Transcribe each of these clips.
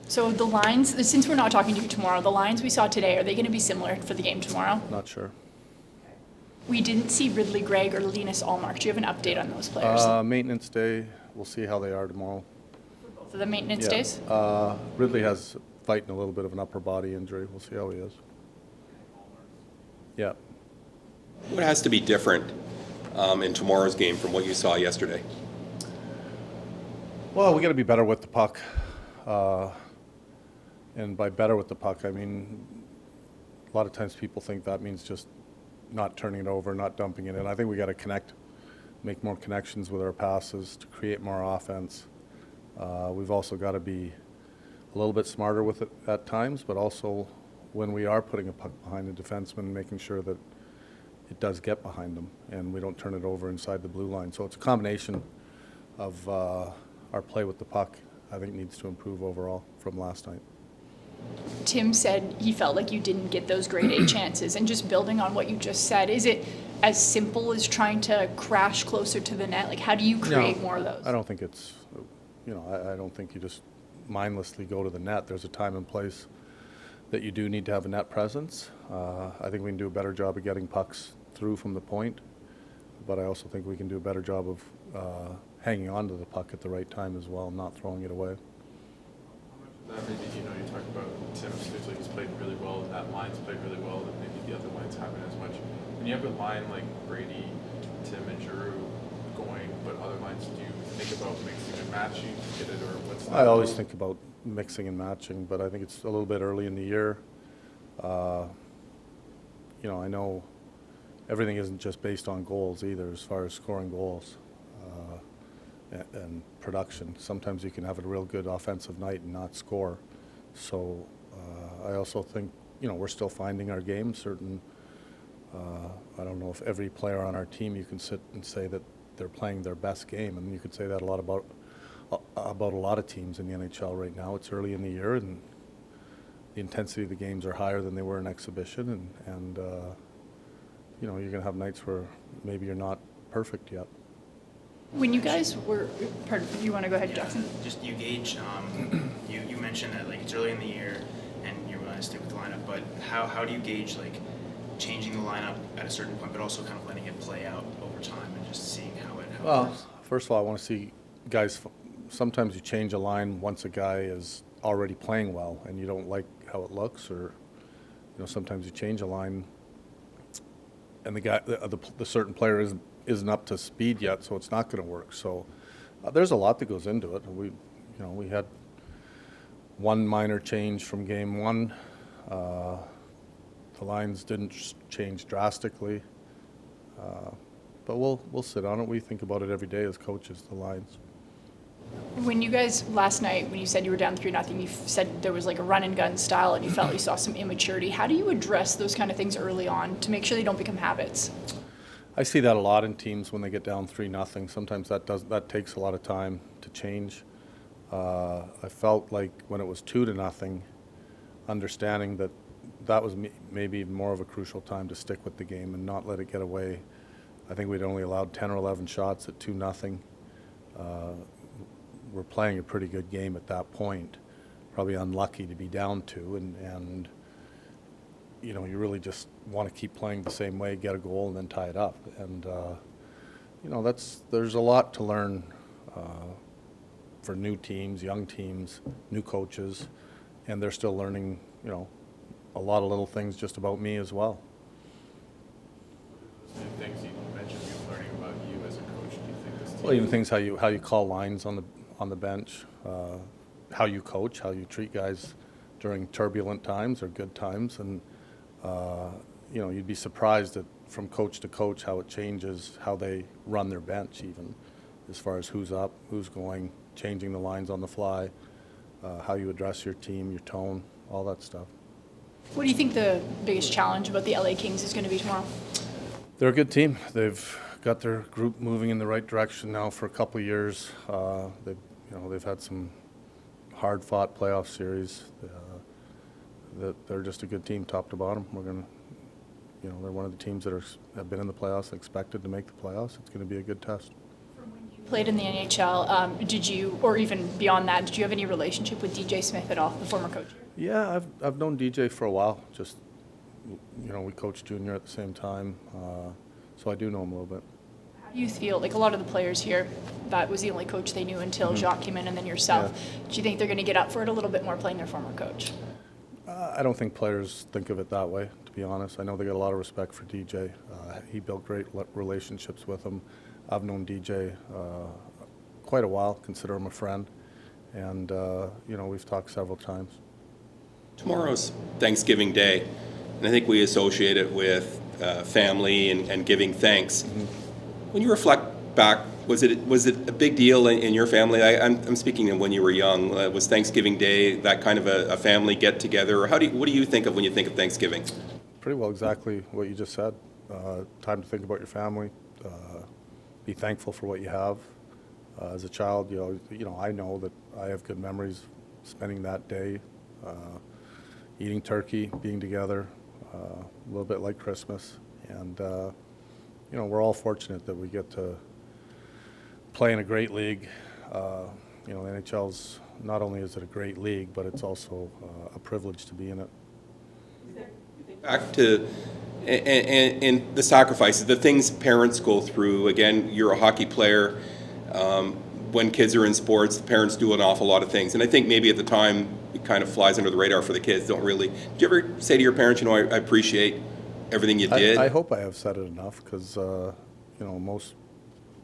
So the lines, since we're not talking to you tomorrow, the lines we saw today, are they going to be similar for the game tomorrow? Not sure. We didn't see Ridley Gregg or Linus Allmark. Do you have an update on those players? Maintenance day, we'll see how they are tomorrow. For the maintenance days? Ridley has fighting a little bit of an upper body injury. We'll see how he is. Yeah. What has to be different in tomorrow's game from what you saw yesterday? Well, we got to be better with the puck. And by better with the puck, I mean, a lot of times people think that means just not turning it over, not dumping it in. I think we got to connect, make more connections with our passes to create more offense. We've also got to be a little bit smarter with it at times, but also when we are putting a puck behind the defenseman, making sure that it does get behind them and we don't turn it over inside the blue line. So it's a combination of our play with the puck, I think, needs to improve overall from last night. Tim said he felt like you didn't get those grade A chances. And just building on what you just said, is it as simple as trying to crash closer to the net? Like, how do you create more of those? I don't think it's, I don't think you just mindlessly go to the net. There's a time and place that you do need to have a net presence. I think we can do a better job of getting pucks through from the point, but I also think we can do a better job of hanging on to the puck at the right time as well, not throwing it away. How much of that maybe, you talk about Tim Stützle, he's played really well, that line's played really well, that maybe the other lines haven't as much. When you have a line like Brady, Tim, and Giroux going, but other lines, do you think about mixing and matching to get it, or what's that? I always think about mixing and matching, but I think it's a little bit early in the year. I know everything isn't just based on goals either, as far as scoring goals and production. Sometimes you can have a real good offensive night and not score. So I also think, we're still finding our game. I don't know if every player on our team you can sit and say that they're playing their best game, and you could say that a lot about a lot of teams in the NHL right now. It's early in the year, and the intensity of the games are higher than they were in exhibition, and you're going to have nights where maybe you're not perfect yet. When you guys were, pardon, you want to go ahead, Jackson? Just you gauge, you mentioned that it's early in the year and you're willing to stick with the lineup, but how do you gauge changing the lineup at a certain point, but also kind of letting it play out over time and just seeing how it works? First of all, I want to see guys. Sometimes you change a line once a guy is already playing well and you don't like how it looks, or sometimes you change a line and the certain player isn't up to speed yet, so it's not going to work. So there's a lot that goes into it. We had one minor change from game one. The lines didn't change drastically, but we'll sit on it. We think about it every day as coaches, the lines. When you guys, last night, when you said you were down 3-0, you said there was a run and gun style and you felt you saw some immaturity. How do you address those kind of things early on to make sure they don't become habits? I see that a lot in teams when they get down 3-0. Sometimes that takes a lot of time to change. I felt like when it was 2-0, understanding that was maybe even more of a crucial time to stick with the game and not let it get away. I think we'd only allowed 10 or 11 shots at 2-0. We're playing a pretty good game at that point. Probably unlucky to be down 2, and you really just want to keep playing the same way, get a goal, and then tie it up. And there's a lot to learn for new teams, young teams, new coaches, and they're still learning. A lot of little things just about me as well. The things you mentioned you're learning about you as a coach, do you think this team? Well, even things how you call lines on the bench, how you coach, how you treat guys during turbulent times or good times, and you'd be surprised from coach to coach how it changes how they run their bench, even as far as who's up, who's going, changing the lines on the fly, how you address your team, your tone, all that stuff. What do you think the biggest challenge about the LA Kings is going to be tomorrow? They're a good team. They've got their group moving in the right direction now for a couple of years. They've had some hard-fought playoff series. They're just a good team, top to bottom. They're one of the teams that have been in the playoffs and expected to make the playoffs. It's going to be a good test. From when you Played in the NHL. Did you, or even beyond that, did you have any relationship with DJ Smith at all, the former coach? Yeah, I've known DJ for a while. Just, we coached junior at the same time, so I do know him a little bit. How do you feel, like a lot of the players here, that was the only coach they knew until Jacques came in and then yourself. Do you think they're going to get up for it a little bit more playing their former coach? I don't think players think of it that way, to be honest. I know they got a lot of respect for DJ. He built great relationships with him. I've known DJ quite a while, consider him a friend, and we've talked several times. Tomorrow's Thanksgiving Day, and I think we associate it with family and giving thanks. When you reflect back, was it a big deal in your family? I'm speaking of when you were young. Was Thanksgiving Day that kind of a family get together, or what do you think of when you think of Thanksgiving? Pretty well exactly what you just said. Time to think about your family. Be thankful for what you have. As a child, I know that I have good memories spending that day, eating turkey, being together, a little bit like Christmas. And, we're all fortunate that we get to play in a great league. The NHL's, not only is it a great league, but it's also a privilege to be in it. Back to and the sacrifices, the things parents go through. Again, you're a hockey player. When kids are in sports, the parents do an awful lot of things. And I think maybe at the time it kind of flies under the radar for the kids. Don't really. Do you ever say to your parents, I appreciate everything you did? I hope I have said it enough because, most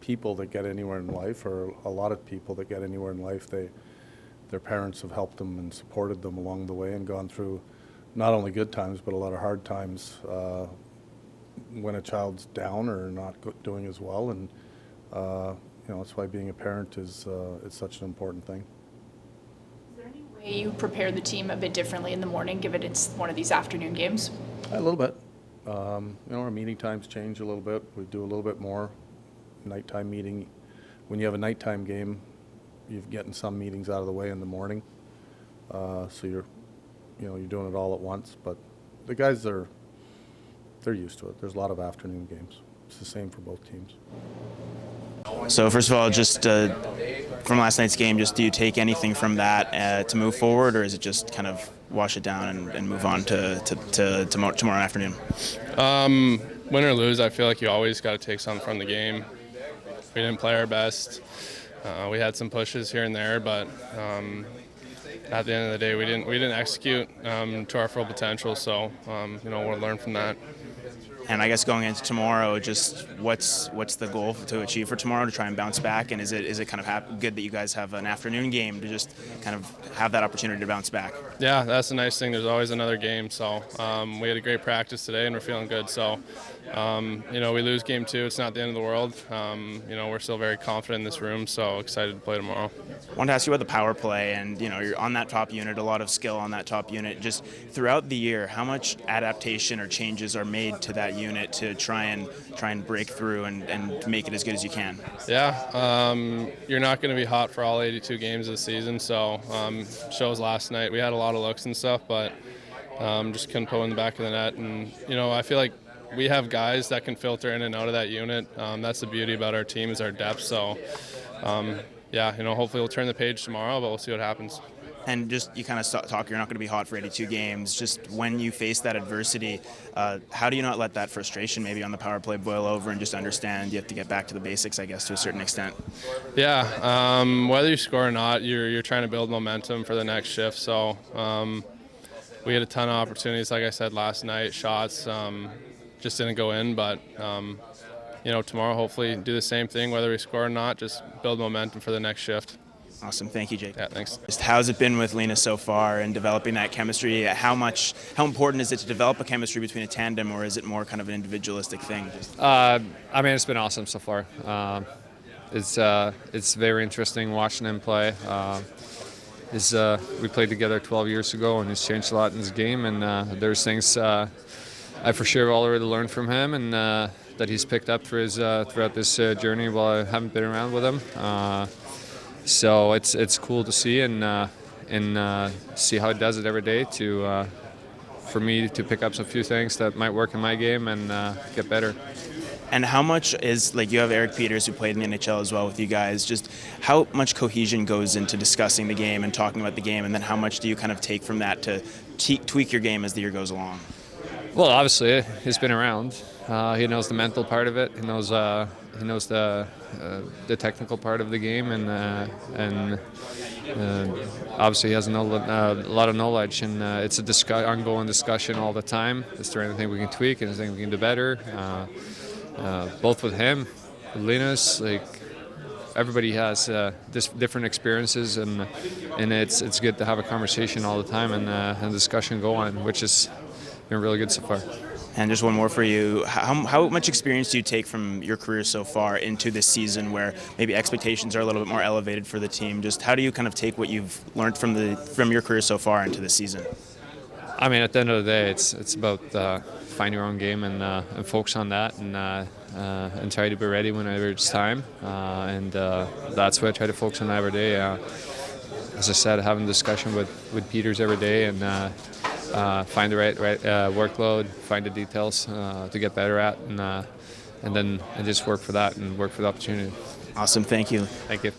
people that get anywhere in life, or a lot of people that get anywhere in life, their parents have helped them and supported them along the way and gone through not only good times, but a lot of hard times when a child's down or not doing as well. And, that's why being a parent is such an important thing. Is there any way you prepare the team a bit differently in the morning, given it's one of these afternoon games? A little bit. Our meeting times change a little bit. We do a little bit more nighttime meeting. When you have a nighttime game, you're getting some meetings out of the way in the morning. So you're doing it all at once. But the guys they're used to it. There's a lot of afternoon games. It's the same for both teams. So first of all, just from last night's game, do you take anything from that to move forward, or is it just kind of wash it down and move on to tomorrow afternoon? Win or lose, I feel like you always got to take something from the game. We didn't play our best. We had some pushes here and there, but at the end of the day, we didn't execute to our full potential. So we'll learn from that. And I guess going into tomorrow, just what's the goal to achieve for tomorrow to try and bounce back? And is it kind of good that you guys have an afternoon game to just kind of have that opportunity to bounce back? Yeah, that's the nice thing. There's always another game. So we had a great practice today, and we're feeling good. So we lose game 2. It's not the end of the world. We're still very confident in this room. So excited to play tomorrow. I wanted to ask you about the power play, and you're on that top unit, a lot of skill on that top unit. Just throughout the year, how much adaptation or changes are made to that unit to try and break through and make it as good as you can? Yeah, you're not going to be hot for all 82 games this season, so shows last night. We had a lot of looks and stuff, but just couldn't put in the back of the net. And I feel like we have guys that can filter in and out of that unit. That's the beauty about our team is our depth. So hopefully we'll turn the page tomorrow, but we'll see what happens. And just you kind of talk, you're not going to be hot for 82 games. Just when you face that adversity, how do you not let that frustration maybe on the power play boil over and just understand you have to get back to the basics, I guess, to a certain extent? Yeah, whether you score or not, you're trying to build momentum for the next shift. So we had a ton of opportunities, like I said last night, shots just didn't go in, but tomorrow hopefully do the same thing, whether we score or not, just build momentum for the next shift. Awesome. Thank you, Jake. Yeah, thanks. Just how's it been with Lena so far in developing that chemistry? How important is it to develop a chemistry between a tandem, or is it more kind of an individualistic thing? It's been awesome so far. It's very interesting watching him play. We played together 12 years ago, and he's changed a lot in his game, and there's things I for sure have already learned from him, and that he's picked up for his throughout this journey while I haven't been around with him. So it's cool to see and see how he does it every day for me to pick up some few things that might work in my game and get better. And how much is, like, you have Eric Peters who played in the NHL as well with you guys, just how much cohesion goes into discussing the game and talking about the game, and then how much do you kind of take from that to tweak your game as the year goes along? Well, obviously, he's been around. He knows the mental part of it. He knows the technical part of the game, and obviously he has a lot of knowledge. And it's a ongoing discussion all the time. Is there anything we can tweak? Anything we can do better? Both with him, with Linus, like everybody has different experiences, and it's good to have a conversation all the time and a discussion go on, which has been really good so far. And just one more for you. How much experience do you take from your career so far into this season where maybe expectations are a little bit more elevated for the team? Just how do you kind of take what you've learned from your career so far into this season? I mean, at the end of the day, it's about find your own game and focus on that and try to be ready whenever it's time. And that's what I try to focus on every day. As I said, having a discussion with Peters every day and find the right workload, find the details to get better at, and just work for that and work for the opportunity. Awesome. Thank you. Thank you.